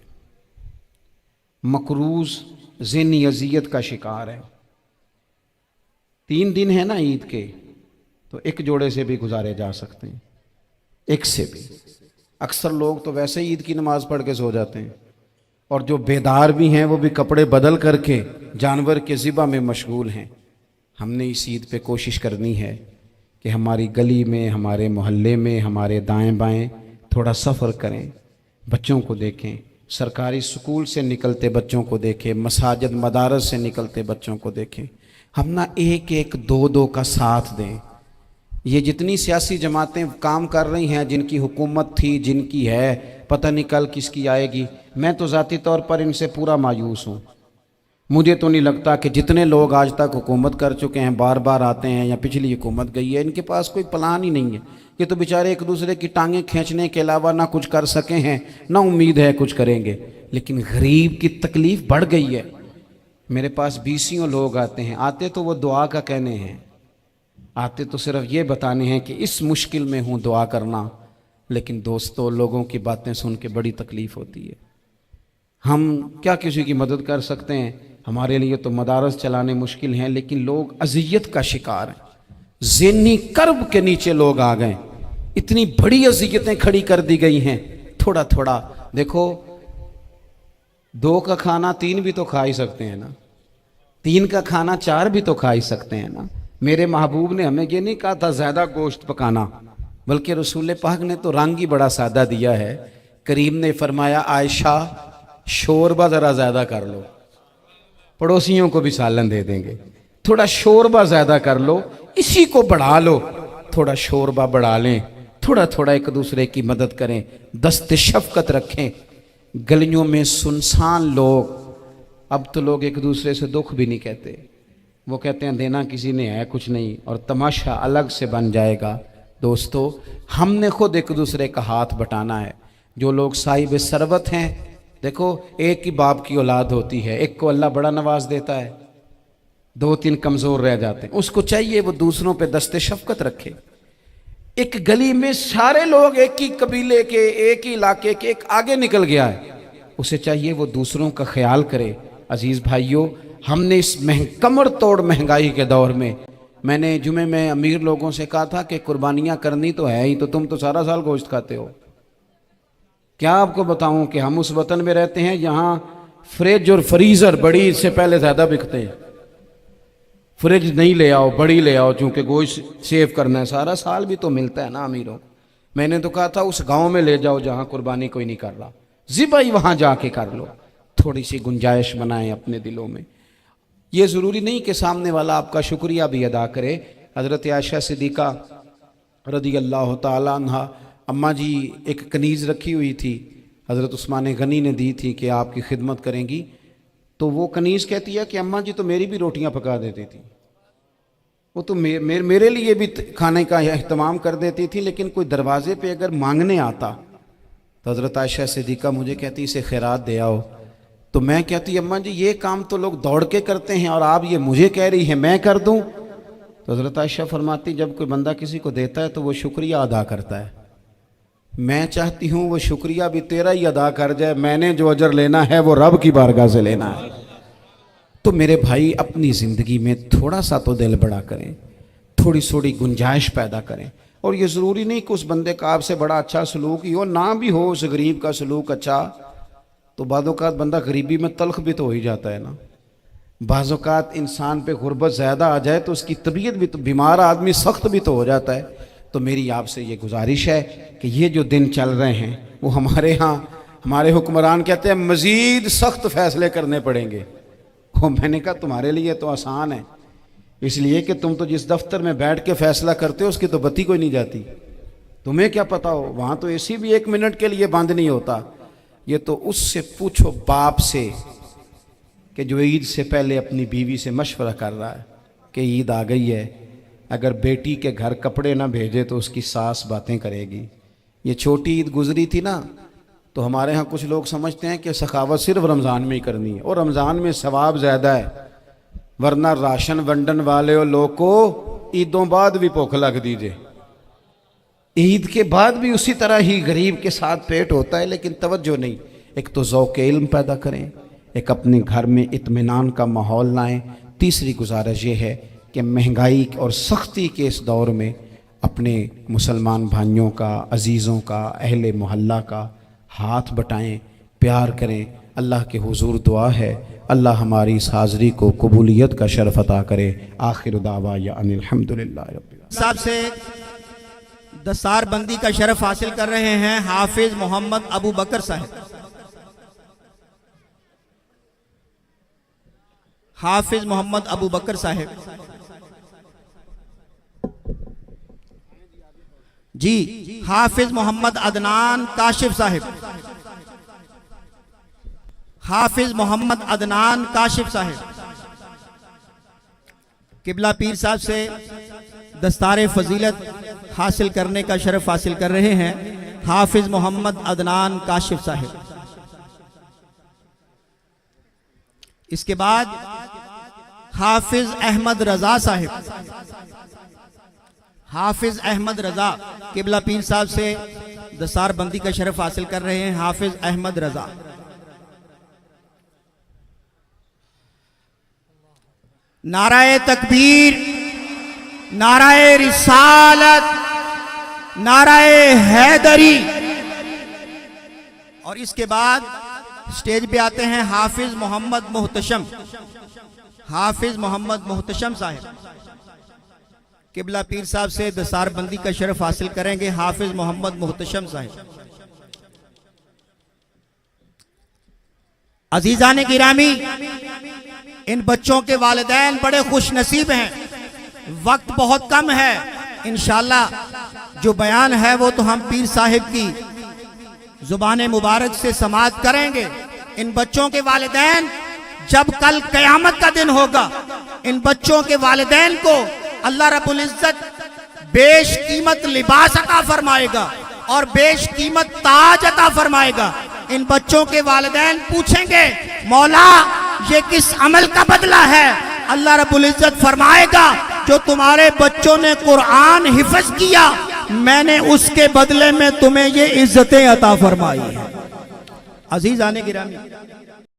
مقروض ذہنی اذیت کا شکار ہے. 3 دن ہے نا عید کے, تو ایک جوڑے سے بھی گزارے جا سکتے ہیں, ایک سے بھی. اکثر لوگ تو ویسے ہی عید کی نماز پڑھ کے سو جاتے ہیں, اور جو بیدار بھی ہیں وہ بھی کپڑے بدل کر کے جانور کے ذبح میں مشغول ہیں. ہم نے اس عید پہ کوشش کرنی ہے کہ ہماری گلی میں, ہمارے محلے میں, ہمارے دائیں بائیں تھوڑا سفر کریں, بچوں کو دیکھیں, سرکاری سکول سے نکلتے بچوں کو دیکھیں, مساجد مدارس سے نکلتے بچوں کو دیکھیں. ہم نہ ایک ایک دو دو کا ساتھ دیں. یہ جتنی سیاسی جماعتیں کام کر رہی ہیں, جن کی حکومت تھی, جن کی ہے, پتہ نہیں کل کس کی آئے گی. میں تو ذاتی طور پر ان سے پورا مایوس ہوں. مجھے تو نہیں لگتا کہ جتنے لوگ آج تک حکومت کر چکے ہیں, بار بار آتے ہیں یا پچھلی حکومت گئی ہے, ان کے پاس کوئی پلان ہی نہیں ہے. یہ تو بیچارے ایک دوسرے کی ٹانگیں کھینچنے کے علاوہ نہ کچھ کر سکے ہیں, نہ امید ہے کچھ کریں گے. لیکن غریب کی تکلیف بڑھ گئی ہے. میرے پاس 20 لوگ آتے ہیں, آتے تو وہ دعا کا کہنے ہیں, آتے تو صرف یہ بتانے ہیں کہ اس مشکل میں ہوں, دعا کرنا. لیکن دوستو, لوگوں کی باتیں سن کے بڑی تکلیف ہوتی ہے. ہم کیا کسی کی مدد کر سکتے ہیں؟ ہمارے لیے تو مدارس چلانے مشکل ہیں, لیکن لوگ اذیت کا شکار ہیں. ذہنی کرب کے نیچے لوگ آ گئے, اتنی بڑی اذیتیں کھڑی کر دی گئی ہیں. تھوڑا تھوڑا دیکھو, 2 کا کھانا 3 بھی تو کھا ہی سکتے ہیں نا, 3 کا کھانا 4 بھی تو کھا ہی سکتے ہیں نا. میرے محبوب نے ہمیں یہ نہیں کہا تھا زیادہ گوشت پکانا, بلکہ رسول پاک نے تو رنگ ہی بڑا سادہ دیا ہے. کریم نے فرمایا, عائشہ شوربہ ذرا زیادہ کر لو, پڑوسیوں کو بھی سالن دے دیں گے. تھوڑا شوربہ زیادہ کر لو, اسی کو بڑھا لو, تھوڑا شوربہ بڑھا لیں, تھوڑا تھوڑا ایک دوسرے کی مدد کریں, دست شفقت رکھیں. گلیوں میں سنسان لوگ, اب تو لوگ ایک دوسرے سے دکھ بھی نہیں کہتے, وہ کہتے ہیں دینا کسی نے ہے کچھ نہیں, اور تماشا الگ سے بن جائے گا. دوستو, ہم نے خود ایک دوسرے کا ہاتھ بٹانا ہے. جو لوگ صاحب ثروت ہیں, دیکھو ایک ہی باپ کی اولاد ہوتی ہے, ایک کو اللہ بڑا نواز دیتا ہے, 2-3 کمزور رہ جاتے ہیں. اس کو چاہیے وہ دوسروں پہ دست شفقت رکھے. ایک گلی میں سارے لوگ ایک ہی قبیلے کے, ایک ہی علاقے کے, ایک آگے نکل گیا ہے, اسے چاہیے وہ دوسروں کا خیال کرے. عزیز بھائیوں, ہم نے اس کمر توڑ مہنگائی کے دور میں نے جمعے میں امیر لوگوں سے کہا تھا کہ قربانیاں کرنی تو ہے ہی, تو تم تو سارا سال گوشت کھاتے ہو. کیا آپ کو بتاؤں کہ ہم اس وطن میں رہتے ہیں جہاں فریج اور فریزر بڑی سے پہلے زیادہ بکتے ہیں. فریج نہیں لے آؤ, بڑی لے آؤ, چونکہ گوشت سیو کرنا ہے, سارا سال بھی تو ملتا ہے نا امیروں. میں نے تو کہا تھا اس گاؤں میں لے جاؤ جہاں قربانی کوئی نہیں کر رہا, ذبح ہی وہاں جا کے کر لو. تھوڑی سی گنجائش بنائیں اپنے دلوں میں. یہ ضروری نہیں کہ سامنے والا آپ کا شکریہ بھی ادا کرے. حضرت عائشہ صدیقہ رضی اللہ تعالیٰ عنہ, اماں جی ایک کنیز رکھی ہوئی تھی, حضرت عثمان غنی نے دی تھی کہ آپ کی خدمت کریں گی. تو وہ کنیز کہتی ہے کہ اماں جی تو میری بھی روٹیاں پکا دیتی تھی. وہ تو میرے لیے بھی کھانے کا اہتمام کر دیتی تھی، لیکن کوئی دروازے پہ اگر مانگنے آتا تو حضرت عائشہ صدیقہ مجھے کہتی اسے خیرات دے آؤ، تو میں کہتی اماں جی یہ کام تو لوگ دوڑ کے کرتے ہیں اور آپ یہ مجھے کہہ رہی ہیں میں کر دوں؟ تو حضرت عائشہ فرماتی جب کوئی بندہ کسی کو دیتا ہے تو وہ شکریہ ادا کرتا ہے، میں چاہتی ہوں وہ شکریہ بھی تیرا ہی ادا کر جائے، میں نے جو اجر لینا ہے وہ رب کی بارگاہ سے لینا ہے۔ تو میرے بھائی اپنی زندگی میں تھوڑا سا تو دل بڑا کریں، تھوڑی تھوڑی گنجائش پیدا کریں، اور یہ ضروری نہیں کہ اس بندے کا آپ سے بڑا اچھا سلوک ہی ہو، نہ بھی ہو اس غریب کا سلوک اچھا، تو بعض اوقات بندہ غریبی میں تلخ بھی تو ہو ہی جاتا ہے نا۔ بعض اوقات انسان پہ غربت زیادہ آ جائے تو اس کی طبیعت بھی تو، بیمار آدمی سخت بھی تو ہو جاتا ہے۔ تو میری آپ سے یہ گزارش ہے کہ یہ جو دن چل رہے ہیں وہ ہمارے ہاں ہمارے حکمران کہتے ہیں مزید سخت فیصلے کرنے پڑیں گے۔ میں نے کہا تمہارے لیے تو آسان ہے، اس لیے کہ تم تو جس دفتر میں بیٹھ کے فیصلہ کرتے ہو اس کی تو بتی کوئی نہیں جاتی، تمہیں کیا پتا ہو، وہاں تو اے سی بھی 1 منٹ کے لیے بند نہیں ہوتا۔ یہ تو اس سے پوچھو باپ سے کہ جو عید سے پہلے اپنی بیوی سے مشورہ کر رہا ہے کہ عید آ گئی ہے، اگر بیٹی کے گھر کپڑے نہ بھیجے تو اس کی ساس باتیں کرے گی۔ یہ چھوٹی عید گزری تھی نا، تو ہمارے ہاں کچھ لوگ سمجھتے ہیں کہ سخاوت صرف رمضان میں ہی کرنی ہے، اور رمضان میں ثواب زیادہ ہے، ورنہ راشن ونڈن والے لوگ کو عیدوں بعد بھی بھوک لگ دیجئے، عید کے بعد بھی اسی طرح ہی غریب کے ساتھ پیٹ ہوتا ہے، لیکن توجہ نہیں۔ ایک تو ذوق علم پیدا کریں، ایک اپنے گھر میں اطمینان کا ماحول لائیں۔ تیسری گزارش یہ ہے کہ مہنگائی اور سختی کے اس دور میں اپنے مسلمان بھائیوں کا، عزیزوں کا، اہل محلہ کا ہاتھ بٹائیں، پیار کریں۔ اللہ کے حضور دعا ہے اللہ ہماری اس حاضری کو قبولیت کا شرف عطا کرے۔ آخر دعوانا ان الحمدللہ رب العالمین۔ صاحب سے دستار بندی کا شرف حاصل کر رہے ہیں حافظ محمد ابو بکر صاحب۔ حافظ محمد ابو بکر صاحب جی۔ حافظ محمد عدنان کاشف صاحب۔ حافظ محمد عدنان کاشف صاحب قبلہ پیر صاحب سے دستار فضیلت حاصل کرنے کا شرف حاصل کر رہے ہیں حافظ محمد عدنان کاشف صاحب۔ اس کے بعد حافظ احمد رضا صاحب۔ حافظ احمد رضا قبلہ پیر صاحب سے دستار بندی کا شرف حاصل کر رہے ہیں حافظ احمد رضا۔ نعرہ تکبیر، نعرہ رسالت، نعرہ حیدری۔ اور اس کے بعد سٹیج پہ آتے ہیں حافظ محمد محتشم۔ حافظ محمد محتشم صاحب قبلہ پیر صاحب سے دستار بندی کا شرف حاصل کریں گے حافظ محمد محتشم صاحب۔ عزیزان گرامی، ان بچوں کے والدین بڑے خوش نصیب ہیں، وقت بہت کم ہے، انشاءاللہ جو بیان ہے وہ تو ہم پیر صاحب کی زبان مبارک سے سماعت کریں گے۔ ان بچوں کے والدین جب کل قیامت کا دن ہوگا، ان بچوں کے والدین کو اللہ رب العزت بیش قیمت لباس عطا فرمائے گا اور بیش قیمت تاج عطا فرمائے گا۔ ان بچوں کے والدین پوچھیں گے مولا یہ کس عمل کا بدلہ ہے؟ اللہ رب العزت فرمائے گا جو تمہارے بچوں نے قرآن حفظ کیا میں نے اس کے بدلے میں تمہیں یہ عزتیں عطا فرمائی ہیں۔ عزیزان گرامی،